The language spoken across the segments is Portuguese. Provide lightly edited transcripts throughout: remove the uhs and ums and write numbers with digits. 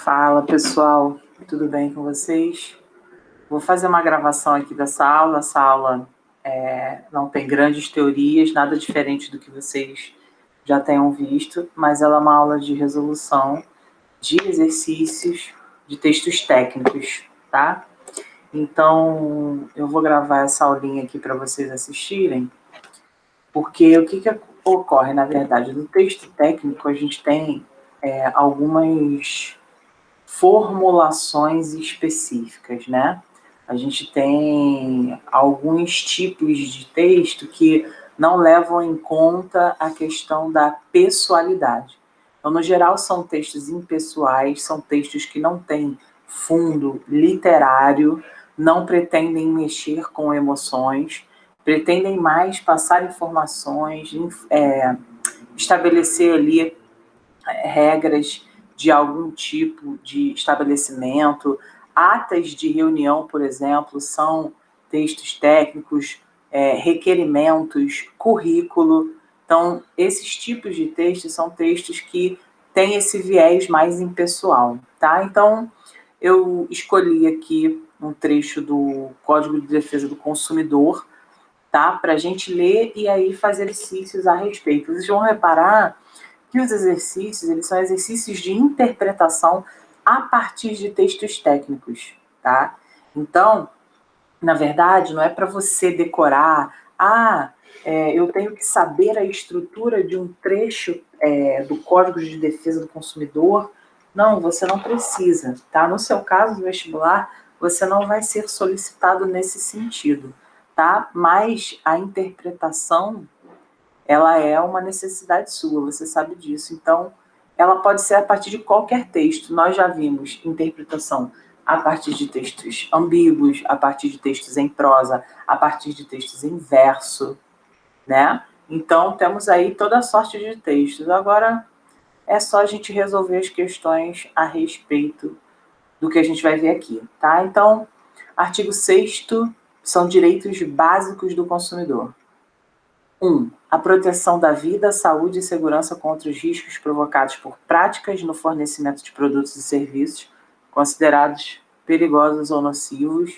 Fala, pessoal, tudo bem com vocês? Vou fazer uma gravação aqui dessa aula. Essa aula não tem grandes teorias, nada diferente do que vocês já tenham visto, mas ela é uma aula de resolução de exercícios de textos técnicos, tá? Então, eu vou gravar essa aulinha aqui para vocês assistirem, porque o que ocorre, na verdade, no texto técnico a gente tem algumas formulações específicas, né? A gente tem alguns tipos de texto que não levam em conta a questão da pessoalidade. Então, no geral, são textos impessoais, são textos que não têm fundo literário, não pretendem mexer com emoções, pretendem mais passar informações, estabelecer ali regras de algum tipo de estabelecimento. Atas de reunião, por exemplo, são textos técnicos, requerimentos, currículo. Então, esses tipos de textos são textos que têm esse viés mais impessoal, tá? Então, eu escolhi aqui um trecho do Código de Defesa do Consumidor, tá? Para a gente ler e aí fazer exercícios a respeito. Vocês vão reparar que os exercícios, eles são exercícios de interpretação a partir de textos técnicos, tá? Então, na verdade, não é para você decorar, eu tenho que saber a estrutura de um trecho do Código de Defesa do Consumidor. Não, você não precisa, tá? No seu caso do vestibular, você não vai ser solicitado nesse sentido, tá? Mas a interpretação, ela é uma necessidade sua, você sabe disso. Então, ela pode ser a partir de qualquer texto. Nós já vimos interpretação a partir de textos ambíguos, a partir de textos em prosa, a partir de textos em verso, né? Então, temos aí toda a sorte de textos. Agora, é só a gente resolver as questões a respeito do que a gente vai ver aqui, tá? Então, artigo 6º são direitos básicos do consumidor. 1. A proteção da vida, saúde e segurança contra os riscos provocados por práticas no fornecimento de produtos e serviços considerados perigosos ou nocivos.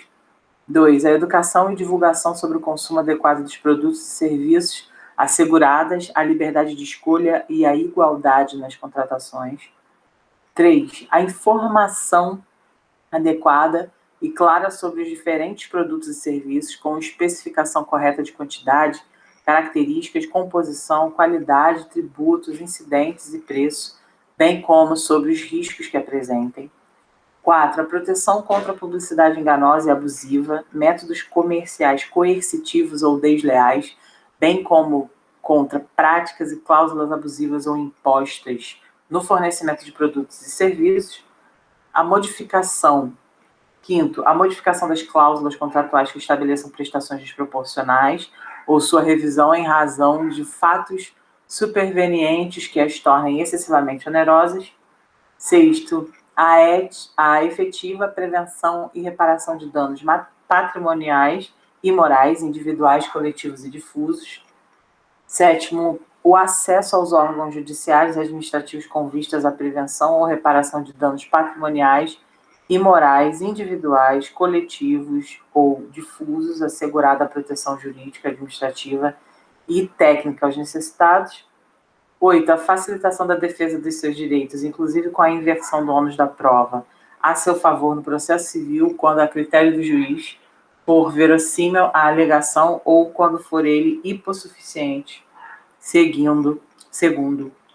2. A educação e divulgação sobre o consumo adequado dos produtos e serviços, asseguradas a liberdade de escolha e a igualdade nas contratações. 3. A informação adequada e clara sobre os diferentes produtos e serviços, com especificação correta de quantidade, características, composição, qualidade, tributos, incidentes e preço, bem como sobre os riscos que apresentem. 4. A proteção contra a publicidade enganosa e abusiva, métodos comerciais coercitivos ou desleais, bem como contra práticas e cláusulas abusivas ou impostas no fornecimento de produtos e serviços. A modificação 5º, a modificação das cláusulas contratuais que estabeleçam prestações desproporcionais ou sua revisão em razão de fatos supervenientes que as tornem excessivamente onerosas. 6º, a efetiva prevenção e reparação de danos patrimoniais e morais, individuais, coletivos e difusos. 7º, o acesso aos órgãos judiciários e administrativos com vistas à prevenção ou reparação de danos patrimoniais e morais, individuais, coletivos ou difusos, assegurada a proteção jurídica, administrativa e técnica aos necessitados. 8. A facilitação da defesa dos seus direitos, inclusive com a inversão do ônus da prova a seu favor no processo civil, quando a critério do juiz for verossímil a alegação ou quando for ele hipossuficiente, segundo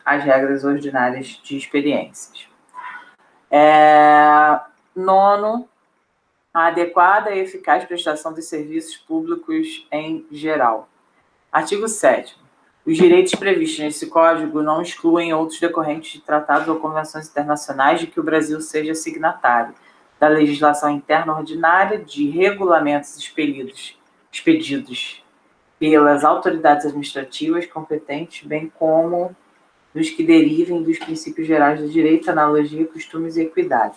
as regras ordinárias de experiências. 9º, a adequada e eficaz prestação dos serviços públicos em geral. Artigo 7º. Os direitos previstos nesse Código não excluem outros decorrentes de tratados ou convenções internacionais de que o Brasil seja signatário, da legislação interna ordinária, de regulamentos expedidos pelas autoridades administrativas competentes, bem como dos que derivem dos princípios gerais do direito, analogia, costumes e equidade.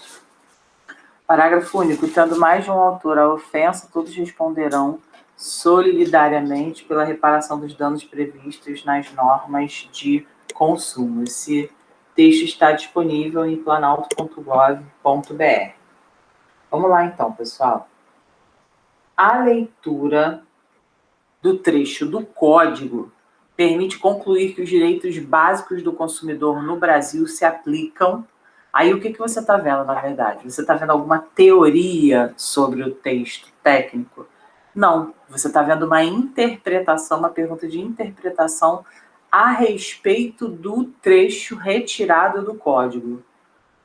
Parágrafo único. Tendo mais de um autor a ofensa, todos responderão solidariamente pela reparação dos danos previstos nas normas de consumo. Esse texto está disponível em planalto.gov.br. Vamos lá então, pessoal. A leitura do trecho do código permite concluir que os direitos básicos do consumidor no Brasil se aplicam. Aí o que você está vendo, na verdade? Você está vendo alguma teoria sobre o texto técnico? Não, você está vendo uma interpretação, uma pergunta de interpretação a respeito do trecho retirado do código.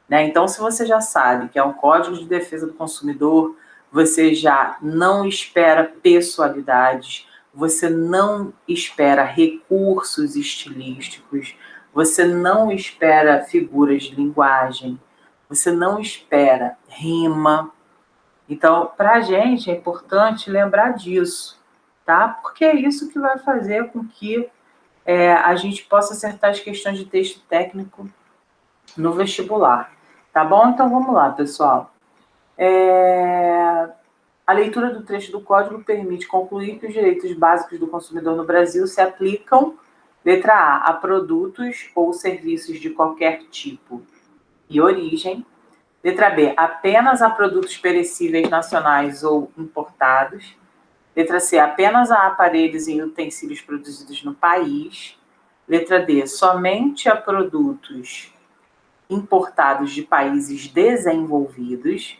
Né? Então, se você já sabe que é um Código de Defesa do Consumidor, você já não espera pessoalidades, você não espera recursos estilísticos, você não espera figuras de linguagem, você não espera rima. Então, para a gente é importante lembrar disso, tá? Porque é isso que vai fazer com que a gente possa acertar as questões de texto técnico no vestibular. Tá bom? Então vamos lá, pessoal. A leitura do trecho do código permite concluir que os direitos básicos do consumidor no Brasil se aplicam, letra A, a produtos ou serviços de qualquer tipo e origem. Letra B, apenas a produtos perecíveis nacionais ou importados. Letra C, apenas a aparelhos e utensílios produzidos no país. Letra D, somente a produtos importados de países desenvolvidos.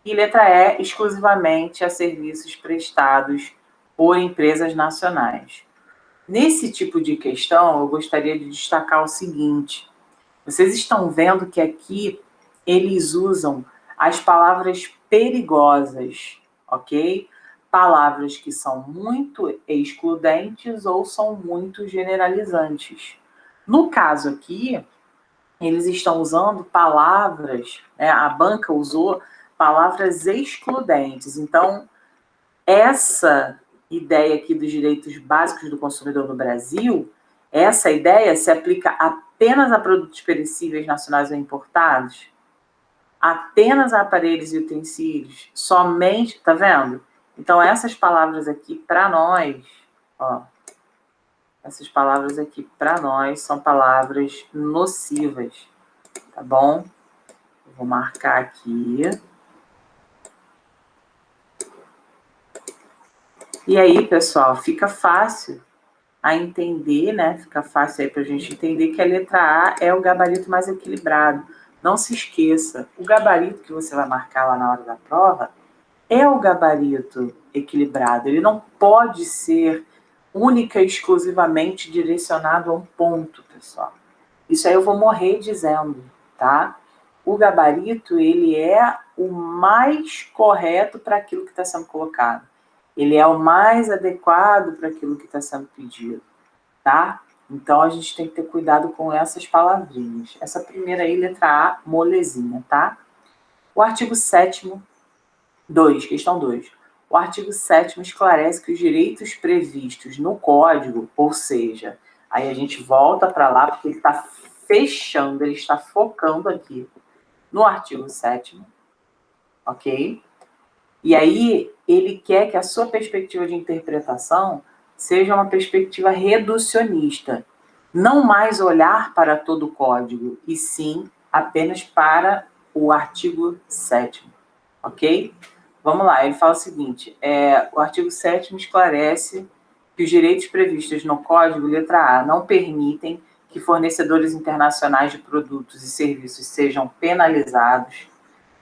E letra E, exclusivamente a serviços prestados por empresas nacionais. Nesse tipo de questão, eu gostaria de destacar o seguinte: vocês estão vendo que aqui eles usam as palavras perigosas, ok? Palavras que são muito excludentes ou são muito generalizantes. No caso aqui, eles estão usando palavras, né, a banca usou palavras excludentes. Então, essa ideia aqui dos direitos básicos do consumidor no Brasil, essa ideia se aplica apenas a produtos perecíveis nacionais ou importados, apenas a aparelhos e utensílios, somente, tá vendo? Então, essas palavras aqui para nós, ó, essas palavras aqui para nós são palavras nocivas, tá bom? Eu vou marcar aqui. E aí, pessoal, fica fácil a entender, né? Fica fácil aí para a gente entender que a letra A é o gabarito mais equilibrado. Não se esqueça, o gabarito que você vai marcar lá na hora da prova é o gabarito equilibrado. Ele não pode ser única e exclusivamente direcionado a um ponto, pessoal. Isso aí eu vou morrer dizendo, tá? O gabarito, ele é o mais correto para aquilo que está sendo colocado. Ele é o mais adequado para aquilo que está sendo pedido, tá? Então, a gente tem que ter cuidado com essas palavrinhas. Essa primeira aí, letra A, molezinha, tá? O artigo 7º, questão 2. O artigo 7º esclarece que os direitos previstos no Código, ou seja, aí a gente volta para lá, porque ele está fechando, ele está focando aqui no artigo 7º, ok? E aí ele quer que a sua perspectiva de interpretação seja uma perspectiva reducionista, não mais olhar para todo o código, e sim apenas para o artigo 7º, ok? Vamos lá, ele fala o seguinte, o artigo 7º esclarece que os direitos previstos no código, letra A, não permitem que fornecedores internacionais de produtos e serviços sejam penalizados.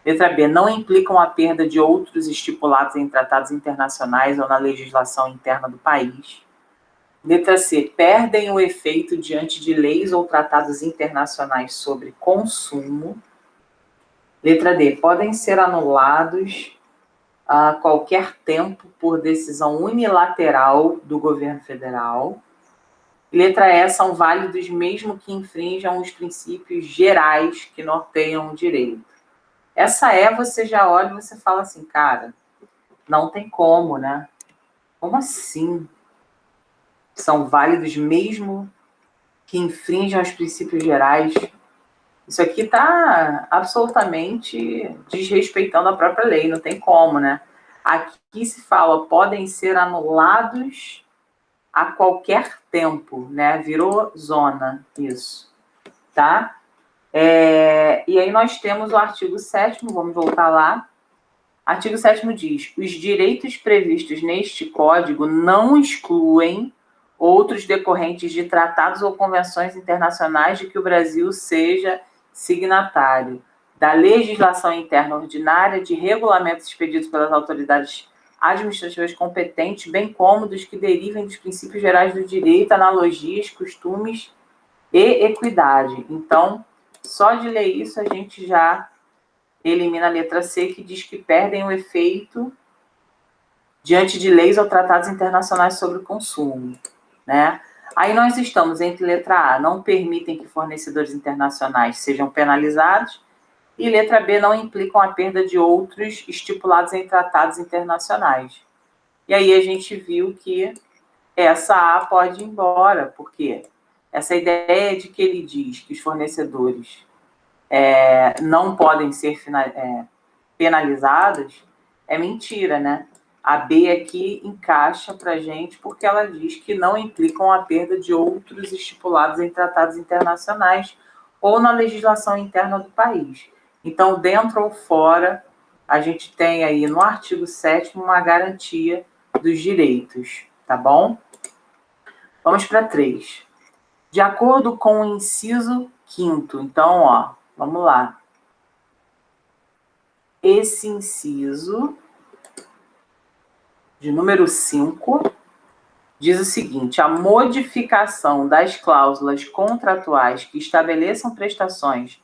Letra B, não implicam a perda de outros estipulados em tratados internacionais ou na legislação interna do país. Letra C, perdem o efeito diante de leis ou tratados internacionais sobre consumo. Letra D, podem ser anulados a qualquer tempo por decisão unilateral do governo federal. Letra E, são válidos mesmo que infrinjam os princípios gerais que norteiam o direito. Essa você já olha e você fala assim, cara, não tem como, né? Como assim? São válidos mesmo que infringam os princípios gerais? Isso aqui está absolutamente desrespeitando a própria lei, não tem como, né? Aqui se fala, podem ser anulados a qualquer tempo, né? Virou zona isso, tá? E aí nós temos o artigo 7º, vamos voltar lá. Artigo 7º diz: os direitos previstos neste Código não excluem outros decorrentes de tratados ou convenções internacionais de que o Brasil seja signatário, da legislação interna ordinária, de regulamentos expedidos pelas autoridades administrativas competentes, bem como dos que derivem dos princípios gerais do direito, analogias, costumes e equidade. Então, só de ler isso a gente já elimina a letra C, que diz que perdem o efeito diante de leis ou tratados internacionais sobre o consumo, né? Aí nós estamos entre letra A, não permitem que fornecedores internacionais sejam penalizados, e letra B, não implicam a perda de outros estipulados em tratados internacionais. E aí a gente viu que essa A pode ir embora, porque essa ideia de que ele diz que os fornecedores não podem ser penalizados é mentira, né? A B aqui encaixa para a gente porque ela diz que não implicam a perda de outros estipulados em tratados internacionais ou na legislação interna do país. Então, dentro ou fora, a gente tem aí no artigo 7º uma garantia dos direitos, tá bom? Vamos para 3. De acordo com o inciso 5º, então, ó, vamos lá. Esse inciso de número 5 diz o seguinte: a modificação das cláusulas contratuais que estabeleçam prestações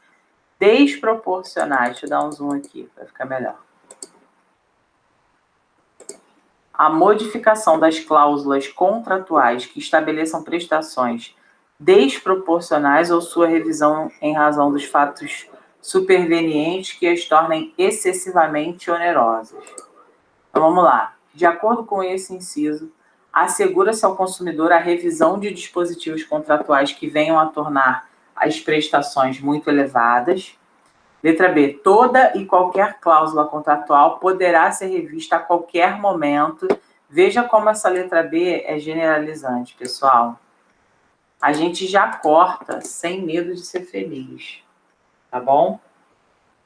desproporcionais, deixa eu dar um zoom aqui para ficar melhor. A modificação das cláusulas contratuais que estabeleçam prestações desproporcionais ou sua revisão em razão dos fatos supervenientes que as tornem excessivamente onerosas. Então, vamos lá. De acordo com esse inciso, assegura-se ao consumidor a revisão de dispositivos contratuais que venham a tornar as prestações muito elevadas. Letra B. Toda e qualquer cláusula contratual poderá ser revista a qualquer momento. Veja como essa letra B é generalizante, pessoal. A gente já corta sem medo de ser feliz, tá bom?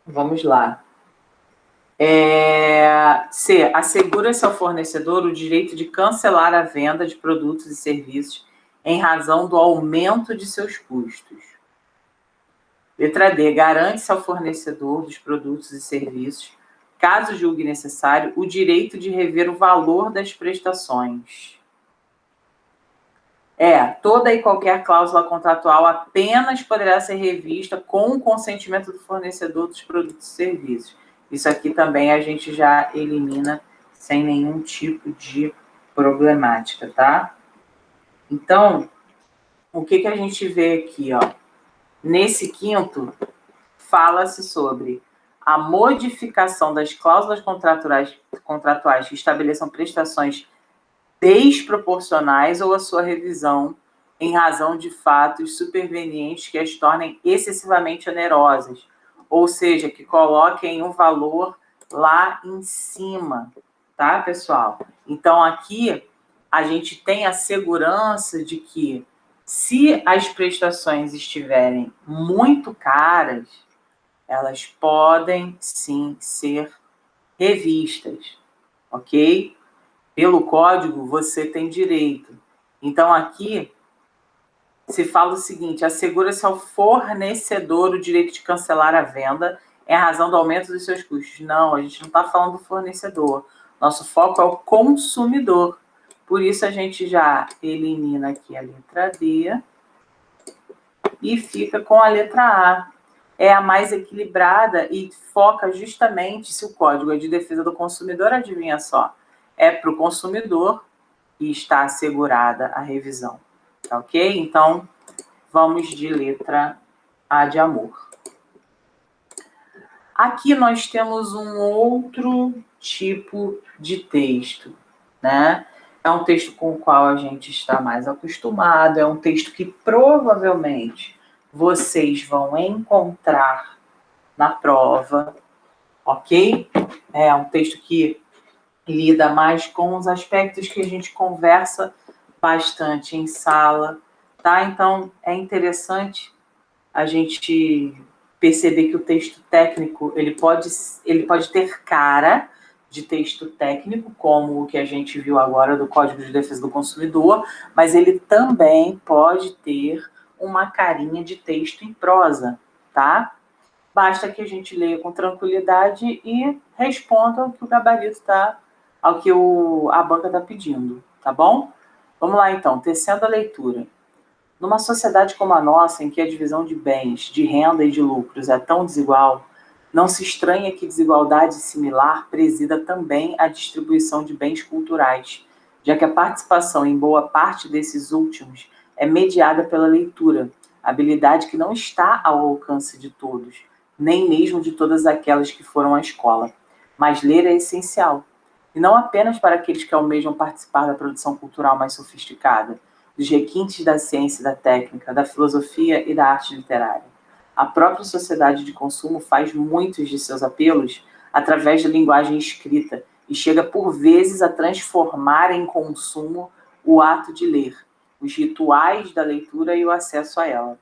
Vamos lá. C. Assegura-se ao fornecedor o direito de cancelar a venda de produtos e serviços em razão do aumento de seus custos. Letra D. Garante-se ao fornecedor dos produtos e serviços, caso julgue necessário, o direito de rever o valor das prestações. Toda e qualquer cláusula contratual apenas poderá ser revista com o consentimento do fornecedor dos produtos e serviços. Isso aqui também a gente já elimina sem nenhum tipo de problemática, tá? Então, o que a gente vê aqui, ó? Nesse 5º, fala-se sobre a modificação das cláusulas contratuais que estabeleçam prestações desproporcionais ou a sua revisão em razão de fatos supervenientes que as tornem excessivamente onerosas, ou seja, que coloquem um valor lá em cima, tá, pessoal? Então, aqui a gente tem a segurança de que, se as prestações estiverem muito caras, elas podem, sim, ser revistas, ok? Pelo código, você tem direito. Então, aqui se fala o seguinte: assegura-se ao fornecedor o direito de cancelar a venda em razão do aumento dos seus custos. Não, a gente não está falando do fornecedor. Nosso foco é o consumidor. Por isso, a gente já elimina aqui a letra D e fica com a letra A. É a mais equilibrada e foca justamente, se o código é de defesa do consumidor, adivinha só, é para o consumidor e está assegurada a revisão. Tá ok? Então, vamos de letra A de amor. Aqui nós temos um outro tipo de texto, né? É um texto com o qual a gente está mais acostumado, é um texto que provavelmente vocês vão encontrar na prova, ok? É um texto que lida mais com os aspectos que a gente conversa bastante em sala, tá? Então, é interessante a gente perceber que o texto técnico ele pode ter cara de texto técnico, como o que a gente viu agora do Código de Defesa do Consumidor, mas ele também pode ter uma carinha de texto em prosa, tá? Basta que a gente leia com tranquilidade e responda ao que o gabarito tá, ao que a banca está pedindo, tá bom? Vamos lá então, tecendo a leitura. Numa sociedade como a nossa, em que a divisão de bens, de renda e de lucros é tão desigual, não se estranha que desigualdade similar presida também a distribuição de bens culturais, já que a participação em boa parte desses últimos é mediada pela leitura, habilidade que não está ao alcance de todos, nem mesmo de todas aquelas que foram à escola. Mas ler é essencial, e não apenas para aqueles que almejam participar da produção cultural mais sofisticada, dos requintes da ciência e da técnica, da filosofia e da arte literária. A própria sociedade de consumo faz muitos de seus apelos através da linguagem escrita e chega por vezes a transformar em consumo o ato de ler, os rituais da leitura e o acesso a ela.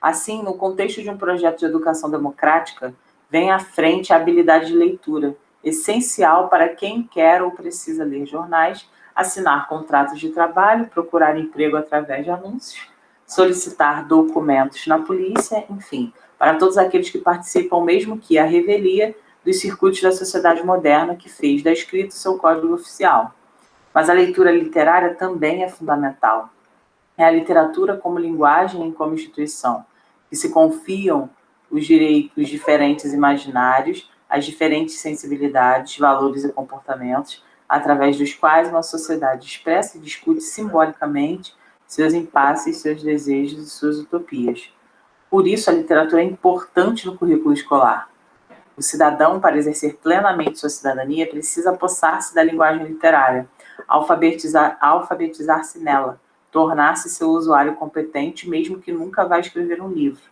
Assim, no contexto de um projeto de educação democrática, vem à frente a habilidade de leitura, essencial para quem quer ou precisa ler jornais, assinar contratos de trabalho, procurar emprego através de anúncios, solicitar documentos na polícia, enfim, para todos aqueles que participam, mesmo que à revelia, dos circuitos da sociedade moderna que fez da escrita seu código oficial. Mas a leitura literária também é fundamental. É a literatura como linguagem e como instituição, que se confiam os direitos diferentes imaginários, as diferentes sensibilidades, valores e comportamentos, através dos quais uma sociedade expressa e discute simbolicamente seus impasses, seus desejos e suas utopias. Por isso, a literatura é importante no currículo escolar. O cidadão, para exercer plenamente sua cidadania, precisa apossar-se da linguagem literária, alfabetizar-se nela, tornar-se seu usuário competente, mesmo que nunca vá escrever um livro,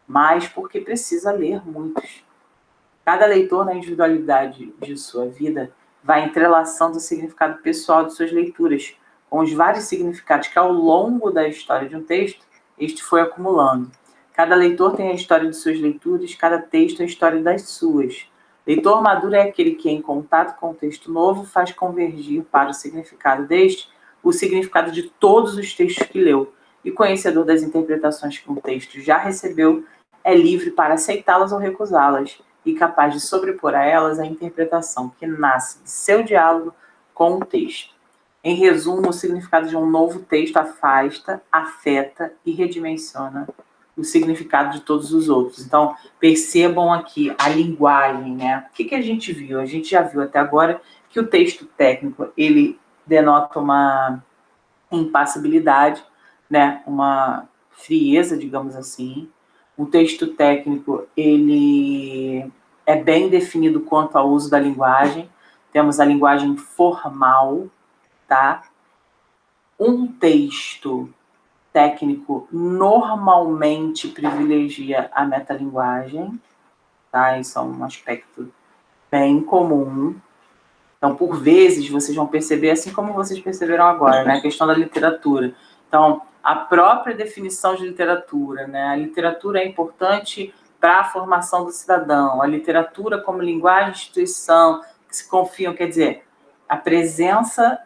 mas porque precisa ler muitos. Cada leitor, na individualidade de sua vida, vai entrelaçando o significado pessoal de suas leituras, com os vários significados que, ao longo da história de um texto, este foi acumulando. Cada leitor tem a história de suas leituras, cada texto a história das suas. Leitor maduro é aquele que, em contato com o texto novo, faz convergir para o significado deste o significado de todos os textos que leu, e conhecedor das interpretações que um texto já recebeu, é livre para aceitá-las ou recusá-las, e capaz de sobrepor a elas a interpretação que nasce de seu diálogo com o texto. Em resumo, o significado de um novo texto afasta, afeta e redimensiona o significado de todos os outros. Então, percebam aqui a linguagem, né? O que a gente viu? A gente já viu até agora que o texto técnico, ele denota uma impassibilidade, né? Uma frieza, digamos assim. O texto técnico, ele é bem definido quanto ao uso da linguagem. Temos a linguagem formal, tá? Um texto técnico normalmente privilegia a metalinguagem, tá? Isso é um aspecto bem comum. Então, por vezes, vocês vão perceber, assim como vocês perceberam agora, né? A questão da literatura. Então, a própria definição de literatura, né? A literatura é importante para a formação do cidadão. A literatura como linguagem, instituição, que se confiam, quer dizer, a presença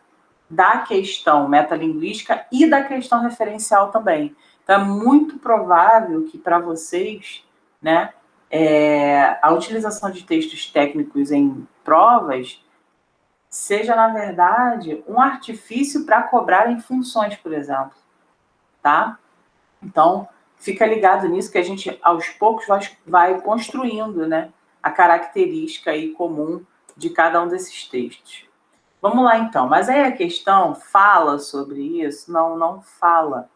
da questão metalinguística e da questão referencial também. Então, é muito provável que para vocês, né, a utilização de textos técnicos em provas seja, na verdade, um artifício para cobrar em funções, por exemplo, tá? Então, fica ligado nisso que a gente, aos poucos, vai construindo, né, a característica aí comum de cada um desses textos. Vamos lá, então. Mas aí a questão fala sobre isso? Não, não fala.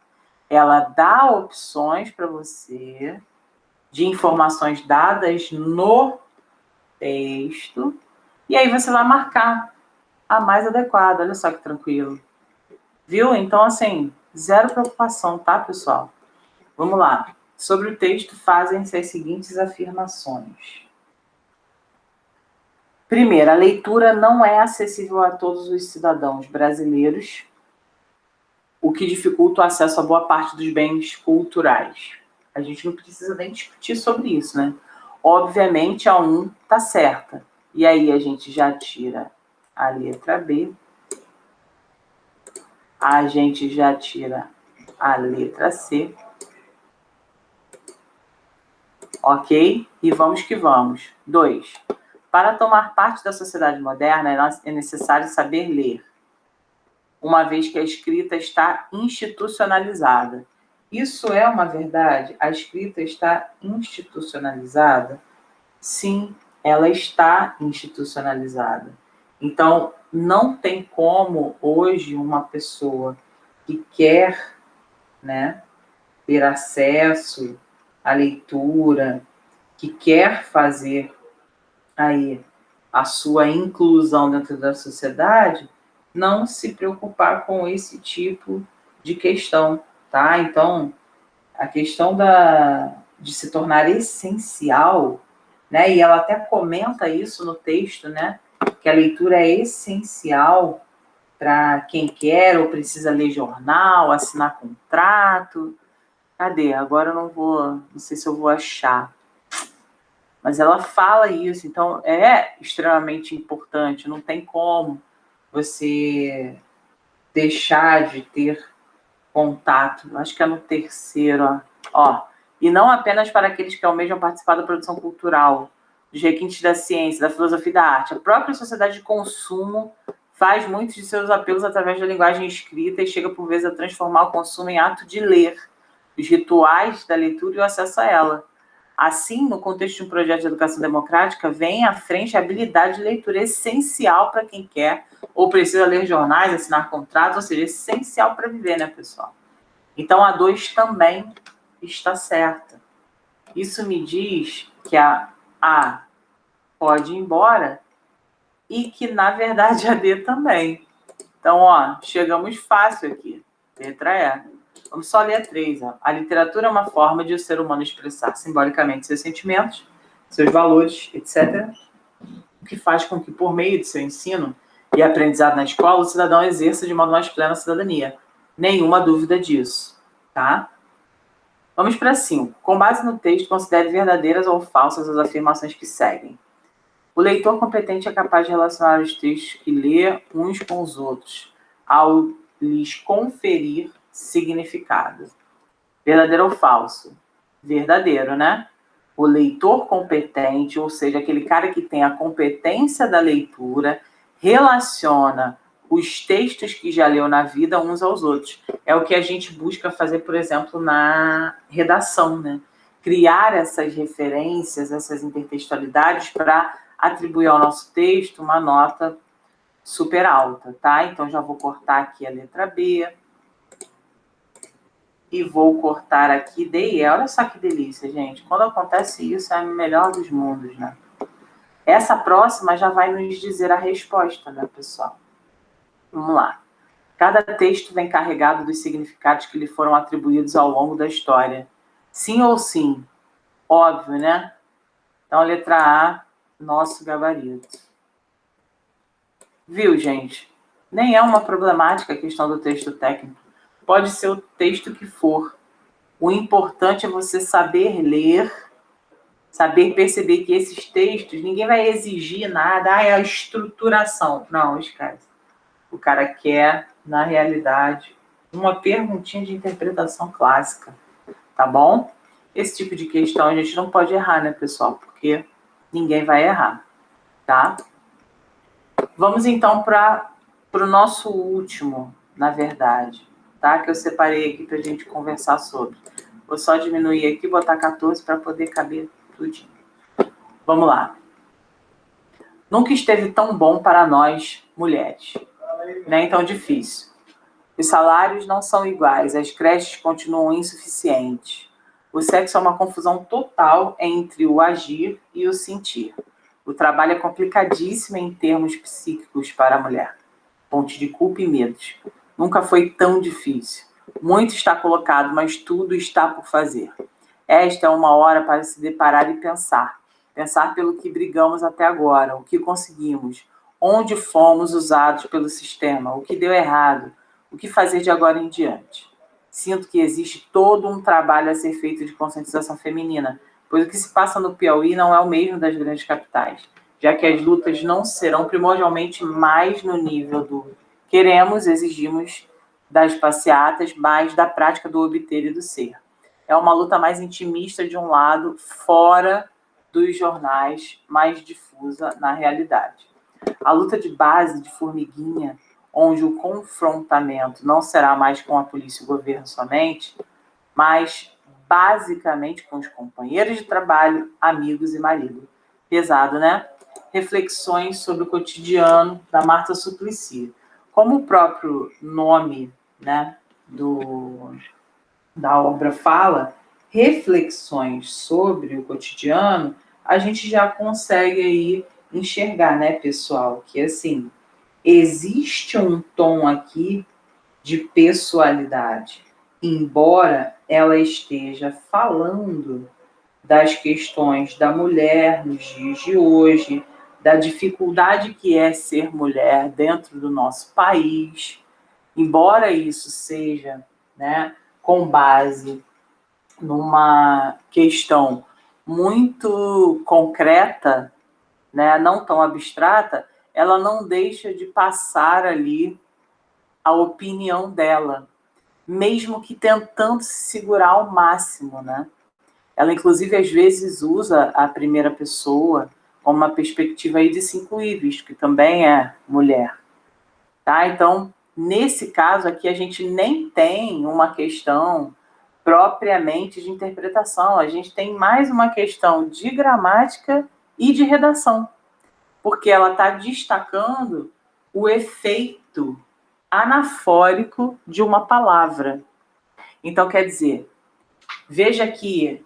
Ela dá opções para você de informações dadas no texto e aí você vai marcar a mais adequada. Olha só que tranquilo. Viu? Então, assim, zero preocupação, tá, pessoal? Vamos lá. Sobre o texto, fazem-se as seguintes afirmações. Primeiro, a leitura não é acessível a todos os cidadãos brasileiros, o que dificulta o acesso a boa parte dos bens culturais. A gente não precisa nem discutir sobre isso, né? Obviamente, a 1 está certa. E aí a gente já tira a letra B. A gente já tira a letra C. Ok? E vamos que vamos. 2. Para tomar parte da sociedade moderna, é necessário saber ler, uma vez que a escrita está institucionalizada. Isso é uma verdade? A escrita está institucionalizada? Sim, ela está institucionalizada. Então, não tem como hoje uma pessoa que quer, né, ter acesso à leitura, que quer fazer aí a sua inclusão dentro da sociedade, não se preocupar com esse tipo de questão, tá? Então, a questão de se tornar essencial, né? E ela até comenta isso no texto, né? Que a leitura é essencial para quem quer ou precisa ler jornal, assinar contrato. Cadê? Agora eu não sei se eu vou achar. Mas ela fala isso, então é extremamente importante, não tem como você deixar de ter contato. Acho que é no terceiro, ó. E não apenas para aqueles que almejam participar da produção cultural, dos requintes da ciência, da filosofia e da arte. A própria sociedade de consumo faz muitos de seus apelos através da linguagem escrita e chega por vezes a transformar o consumo em ato de ler, os rituais da leitura e o acesso a ela. Assim, no contexto de um projeto de educação democrática, vem à frente a habilidade de leitura essencial para quem quer ou precisa ler jornais, assinar contratos, ou seja, essencial para viver, né, pessoal? Então, a 2 também está certa. Isso me diz que a A pode ir embora e que, na verdade, a D também. Então, ó, chegamos fácil aqui. Letra E. Vamos só ler a 3. Ó. A literatura é uma forma de o ser humano expressar simbolicamente seus sentimentos, seus valores, etc., o que faz com que, por meio de seu ensino e aprendizado na escola, o cidadão exerça de modo mais pleno a cidadania. Nenhuma dúvida disso, tá? Vamos para 5. Com base no texto, considere verdadeiras ou falsas as afirmações que seguem. O leitor competente é capaz de relacionar os textos que lê uns com os outros, ao lhes conferir significado. Verdadeiro ou falso? Verdadeiro, né? O leitor competente, ou seja, aquele cara que tem a competência da leitura, relaciona os textos que já leu na vida uns aos outros. É o que a gente busca fazer, por exemplo, na redação, né? Criar essas referências, essas intertextualidades para atribuir ao nosso texto uma nota super alta, tá? Então, já vou cortar aqui a letra B. E vou cortar aqui D e E. Olha só que delícia, gente. Quando acontece isso, é o melhor dos mundos, né? Essa próxima já vai nos dizer a resposta, né, pessoal? Vamos lá. Cada texto vem carregado dos significados que lhe foram atribuídos ao longo da história. Sim ou sim? Óbvio, né? Então, letra A, nosso gabarito. Viu, gente? Nem é uma problemática a questão do texto técnico. Pode ser o texto que for. O importante é você saber ler, saber perceber que esses textos, ninguém vai exigir nada, é a estruturação. Não, esquece. O cara quer, na realidade, uma perguntinha de interpretação clássica, tá bom? Esse tipo de questão a gente não pode errar, né, pessoal? Porque ninguém vai errar, tá? Vamos então para o nosso último, na verdade, tá? Que eu separei aqui para a gente conversar sobre. Vou só diminuir aqui, botar 14 para poder caber tudinho. Vamos lá. Nunca esteve tão bom para nós, mulheres. Nem tão difícil. Os salários não são iguais, as creches continuam insuficientes. O sexo é uma confusão total entre o agir e o sentir. O trabalho é complicadíssimo em termos psíquicos para a mulher. Fonte de culpa e medos. Nunca foi tão difícil. Muito está colocado, mas tudo está por fazer. Esta é uma hora para se deparar e pensar. Pensar pelo que brigamos até agora, o que conseguimos, onde fomos usados pelo sistema, o que deu errado, o que fazer de agora em diante. sinto que existe todo um trabalho a ser feito de conscientização feminina, pois o que se passa no Piauí não é o mesmo das grandes capitais, já que as lutas não serão primordialmente mais no nível do queremos, exigimos das passeatas, mas da prática do obter e do ser. É uma luta mais intimista de um lado, fora dos jornais, mais difusa na realidade. A luta de base de formiguinha, onde o confrontamento não será mais com a polícia e o governo somente, mas basicamente com os companheiros de trabalho, amigos e marido. Pesado, né? Reflexões sobre o cotidiano da Marta Suplicy. Como o próprio nome, né, da obra fala, reflexões sobre o cotidiano, a gente já consegue aí enxergar, né, pessoal, que assim, existe um tom aqui de pessoalidade, embora ela esteja falando das questões da mulher nos dias de hoje, da dificuldade que é ser mulher dentro do nosso país, embora isso seja, né, com base numa questão muito concreta, né, não tão abstrata, ela não deixa de passar ali a opinião dela, mesmo que tentando se segurar ao máximo, né? Ela, inclusive, às vezes usa a primeira pessoa como uma perspectiva aí de se incluir, visto que também é mulher, tá? Então, nesse caso aqui, a gente nem tem uma questão propriamente de interpretação, a gente tem mais uma questão de gramática e de redação, porque ela está destacando o efeito anafórico de uma palavra. Então, quer dizer, veja que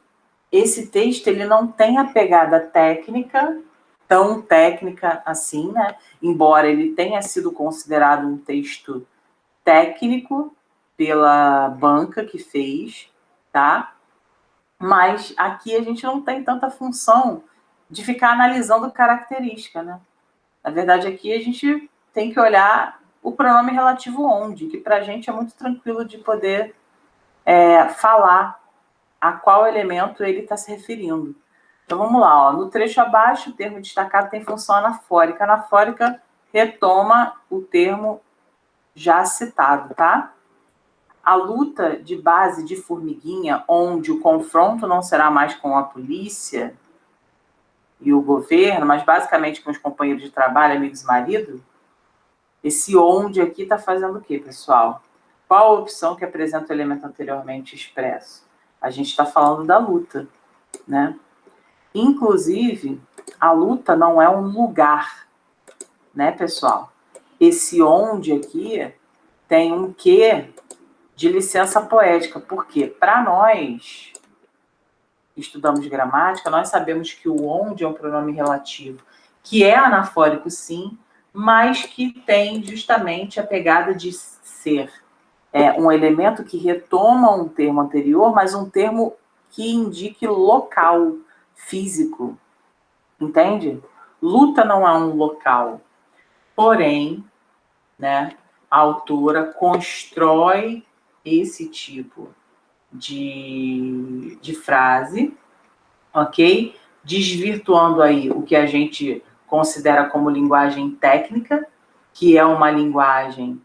esse texto ele não tem a pegada técnica, tão técnica assim, né? Embora ele tenha sido considerado um texto técnico pela banca que fez, tá? Mas aqui a gente não tem tanta função de ficar analisando característica, né? Na verdade, aqui a gente tem que olhar o pronome relativo onde, que para a gente é muito tranquilo de poder falar a qual elemento ele está se referindo. Então vamos lá, ó. No trecho abaixo, o termo destacado tem função anafórica. Anafórica retoma o termo já citado, tá? A luta de base de formiguinha, onde o confronto não será mais com a polícia e o governo, mas basicamente com os companheiros de trabalho, amigos e marido, esse onde aqui está fazendo o quê, pessoal? Qual a opção que apresenta o elemento anteriormente expresso? A gente está falando da luta, né? Inclusive, a luta não é um lugar, né, pessoal? Esse onde aqui tem um quê de licença poética, porque para nós estudamos gramática, nós sabemos que o onde é um pronome relativo, que é anafórico sim, mas que tem justamente a pegada de ser um elemento que retoma um termo anterior, mas um termo que indique local físico, entende? Luta não é um local, porém, né, a autora constrói esse tipo de frase, ok? Desvirtuando aí o que a gente considera como linguagem técnica, que é uma linguagem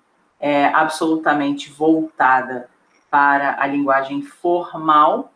absolutamente voltada para a linguagem formal,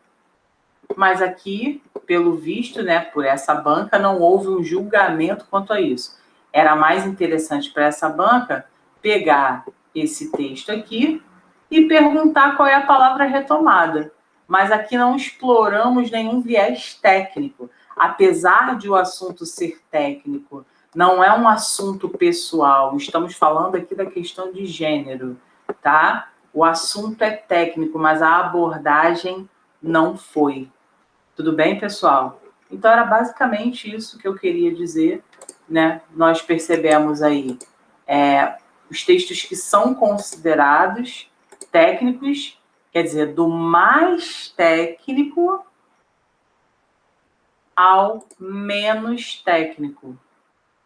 mas aqui, pelo visto, né, por essa banca, não houve um julgamento quanto a isso. Era mais interessante para essa banca pegar esse texto aqui e perguntar qual é a palavra retomada. Mas aqui não exploramos nenhum viés técnico. Apesar de o assunto ser técnico, não é um assunto pessoal. Estamos falando aqui da questão de gênero, tá? O assunto é técnico, mas a abordagem não foi. Tudo bem, pessoal? Então, era basicamente isso que eu queria dizer, né? Nós percebemos aí os textos que são considerados técnicos, quer dizer, do mais técnico ao menos técnico.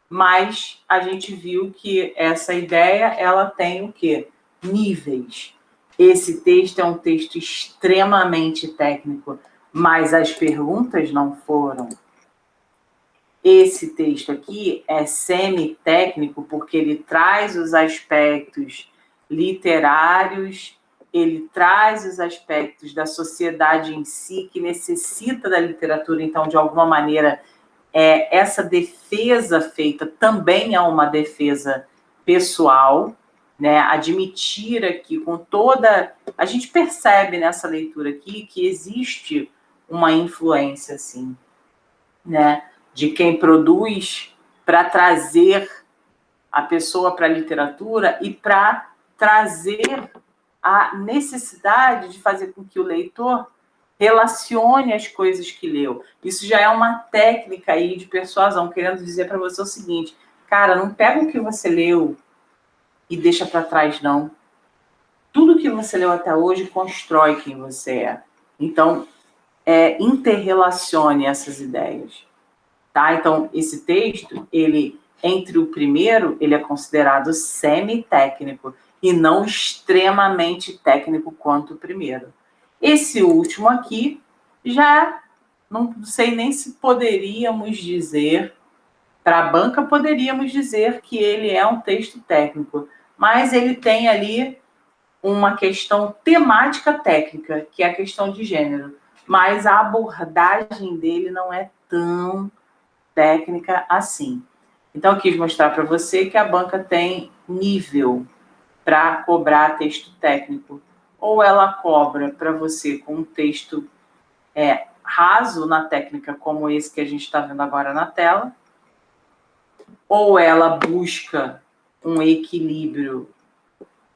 Mas a gente viu que essa ideia, ela tem o quê? Níveis. Esse texto é um texto extremamente técnico, mas as perguntas não foram. Esse texto aqui é semi-técnico porque ele traz os aspectos literários, ele traz os aspectos da sociedade em si, que necessita da literatura, então, de alguma maneira, essa defesa feita também é uma defesa pessoal, né? Admitir aqui com toda... A gente percebe nessa leitura aqui que existe uma influência, assim, né? De quem produz para trazer a pessoa para a literatura e para trazer a necessidade de fazer com que o leitor relacione as coisas que leu. Isso já é uma técnica aí de persuasão, querendo dizer para você o seguinte: cara, não pega o que você leu e deixa para trás, não. Tudo que você leu até hoje constrói quem você é. Então, interrelacione essas ideias. Tá? Então, esse texto, ele, entre o primeiro, ele é considerado semi-técnico e não extremamente técnico quanto o primeiro. Esse último aqui, já não sei nem se poderíamos dizer, para a banca poderíamos dizer que ele é um texto técnico, mas ele tem ali uma questão temática técnica, que é a questão de gênero, mas a abordagem dele não é tão técnica assim. Então, eu quis mostrar para você que a banca tem nível para cobrar texto técnico. Ou ela cobra para você com um texto raso na técnica, como esse que a gente está vendo agora na tela, ou ela busca um equilíbrio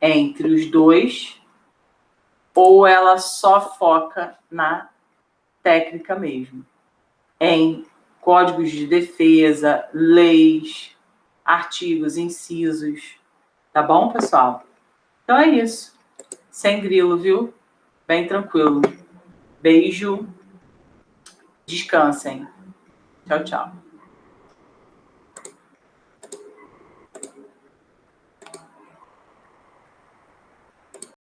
entre os dois, ou ela só foca na técnica mesmo, em códigos de defesa, leis, artigos, incisos. Tá bom, pessoal? Então é isso. Sem grilo, viu? Bem tranquilo. Beijo. Descansem. Tchau, tchau.